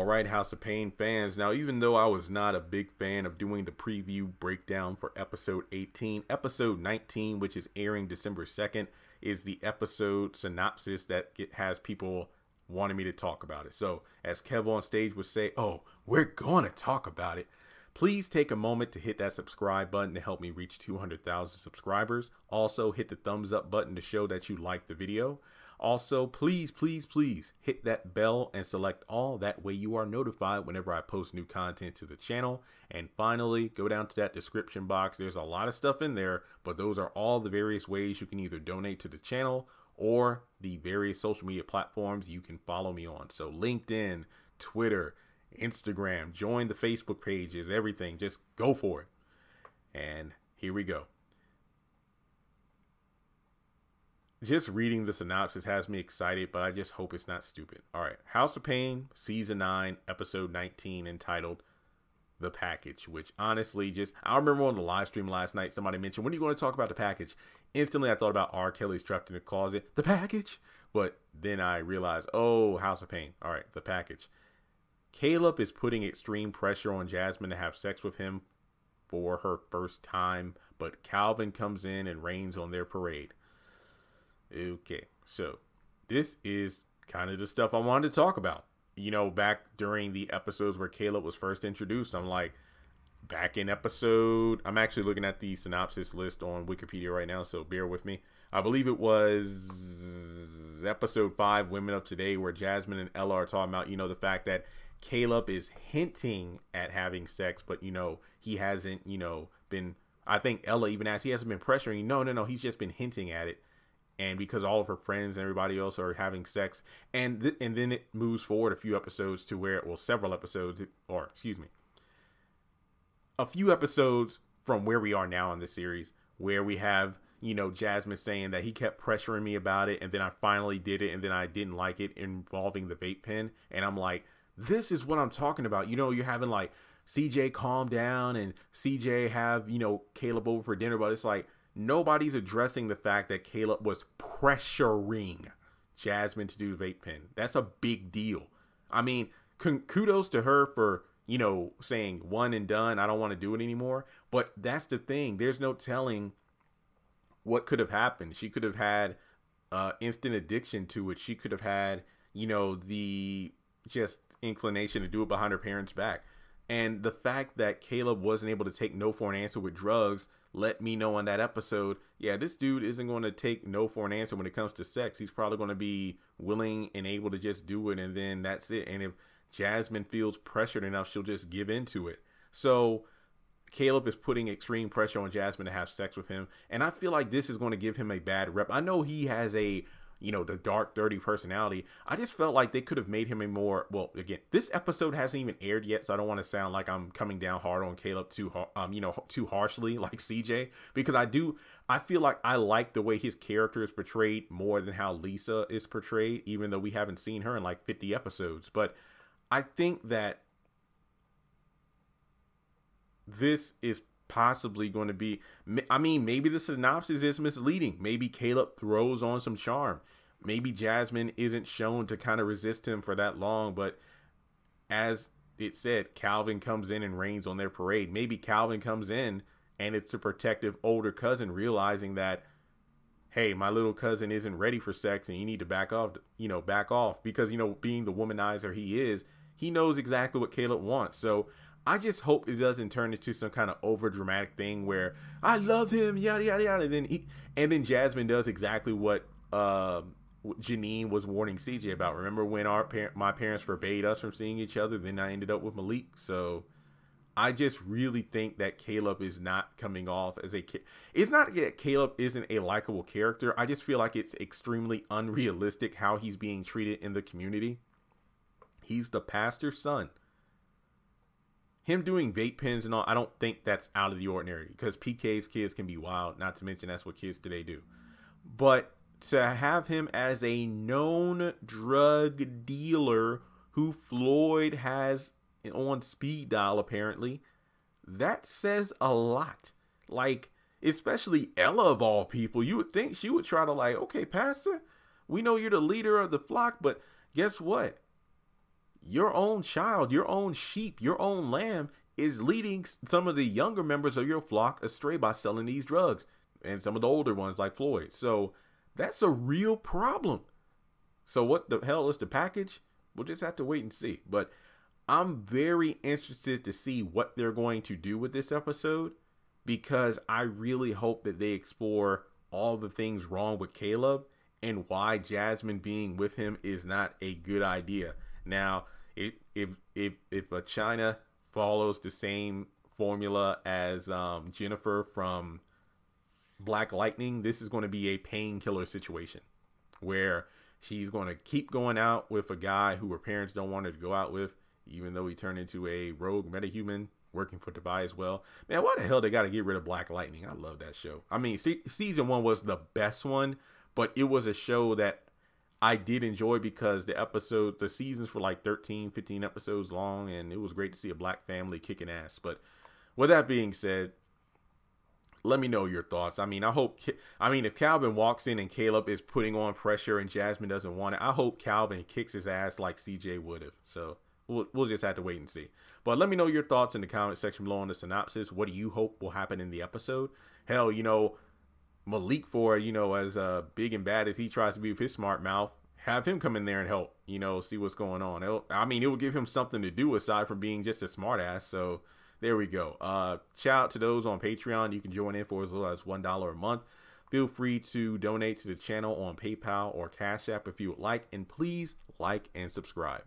Alright, House of Pain fans. Now, even though I was not a big fan of doing the preview breakdown for episode 18, episode 19, which is airing December 2nd, is the episode synopsis that has people wanting me to talk about it. So, as Kev on stage would say, oh, we're going to talk about it. Please take a moment to hit that subscribe button to help me reach 200,000 subscribers. Also, hit the thumbs up button to show that you like the video. Also, please hit that bell and select all. That way you are notified whenever I post new content to the channel. And finally, go down to that description box. There's a lot of stuff in there, but those are all the various ways you can either donate to the channel or the various social media platforms you can follow me on. So LinkedIn, Twitter, Instagram, join the Facebook pages, everything. Just go for it. And here we go. Just reading the synopsis has me excited, but I just hope it's not stupid. All right, House of Pain, Season 9, Episode 19, entitled The Package, which honestly I remember on the live stream last night, somebody mentioned, when are you going to talk about the package? Instantly, I thought about R. Kelly's Trapped in the Closet, The Package. But then I realized, oh, House of Pain. All right, The Package. Caleb is putting extreme pressure on Jasmine to have sex with him for her first time, but Calvin comes in and rains on their parade. Okay, so this is kind of the stuff I wanted to talk about. You know, back during the episodes where Caleb was first introduced, I'm like, back in episode, I'm actually looking at the synopsis list on Wikipedia right now, so bear with me. I believe it was episode 5, Women of Today, where Jasmine and Ella are talking about, you know, the fact that Caleb is hinting at having sex, but, you know, he hasn't, you know, been, I think Ella even asked, he hasn't been pressuring. No, he's just been hinting at it. And because all of her friends and everybody else are having sex, and then it moves forward a few episodes to where, well, several episodes, or excuse me, a few episodes from where we are now in the series, where we have, you know, Jasmine saying that he kept pressuring me about it, and then I finally did it, and then I didn't like it, involving the vape pen. And I'm like, this is what I'm talking about. You know, you're having like CJ calm down and CJ have, you know, Caleb over for dinner, but it's like, nobody's addressing the fact that Caleb was pressuring Jasmine to do the vape pen. That's a big deal. I mean, kudos to her for, you know, saying one and done, I don't want to do it anymore. But that's the thing. There's no telling what could have happened. She could have had instant addiction to it. She could have had, you know, the just inclination to do it behind her parents' back. And the fact that Caleb wasn't able to take no for an answer with drugs let me know on that episode, yeah, this dude isn't going to take no for an answer when it comes to sex. He's probably going to be willing and able to just do it, and then that's it. And if Jasmine feels pressured enough, she'll just give into it. So Caleb is putting extreme pressure on Jasmine to have sex with him, and I feel like this is going to give him a bad rep. I know he has a, you know, the dark, dirty personality. I just felt like they could have made him a more, well, again, this episode hasn't even aired yet, so I don't want to sound like I'm coming down hard on Caleb too harshly like CJ, because I feel like I like the way his character is portrayed more than how Lisa is portrayed, even though we haven't seen her in like 50 episodes. But I think that this is possibly going to be, I mean, maybe the synopsis is misleading. Maybe Caleb throws on some charm. Maybe Jasmine isn't shown to kind of resist him for that long, but as it said, Calvin comes in and rains on their parade. Maybe Calvin comes in and it's a protective older cousin realizing that, hey, my little cousin isn't ready for sex and you need to back off, because, you know, being the womanizer he is, he knows exactly what Caleb wants. So I just hope it doesn't turn into some kind of over dramatic thing where I love him, yada yada yada, and then Jasmine does exactly what Janine was warning CJ about. Remember when my parents forbade us from seeing each other? Then I ended up with Malik. So I just really think that Caleb is not coming off as it's not that Caleb isn't a likable character. I just feel like it's extremely unrealistic how he's being treated in the community. He's the pastor's son. Him doing vape pens and all, I don't think that's out of the ordinary, because PK's kids can be wild, not to mention that's what kids today do. But to have him as a known drug dealer who Floyd has on speed dial, apparently, that says a lot. Like, especially Ella of all people, you would think she would try to like, okay, pastor, we know you're the leader of the flock, but guess what? your own child, your own sheep, your own lamb is leading some of the younger members of your flock astray by selling these drugs, and some of the older ones like Floyd. So that's a real problem. So what the hell is the package? We'll just have to wait and see. But I'm very interested to see what they're going to do with this episode, because I really hope that they explore all the things wrong with Caleb and why Jasmine being with him is not a good idea. Now, if China follows the same formula as Jennifer from Black Lightning, this is going to be a painkiller situation where she's going to keep going out with a guy who her parents don't want her to go out with, even though he turned into a rogue metahuman working for Tobias well. Man, why the hell they got to get rid of Black Lightning? I love that show. I mean, season 1 was the best one, but it was a show that I did enjoy because the seasons were like 13, 15 episodes long, and it was great to see a black family kicking ass. But with that being said, let me know your thoughts. I mean, if Calvin walks in and Caleb is putting on pressure and Jasmine doesn't want it, I hope Calvin kicks his ass like CJ would have. So we'll just have to wait and see. But let me know your thoughts in the comment section below on the synopsis. What do you hope will happen in the episode? Hell, Malik Ford, as big and bad as he tries to be with his smart mouth, have him come in there and help, see what's going on. It will give him something to do aside from being just a smart ass. So there we go. Shout out to those on Patreon. You can join in for as little as $1 a month. Feel free to donate to the channel on PayPal or Cash App if you would like. And please like and subscribe.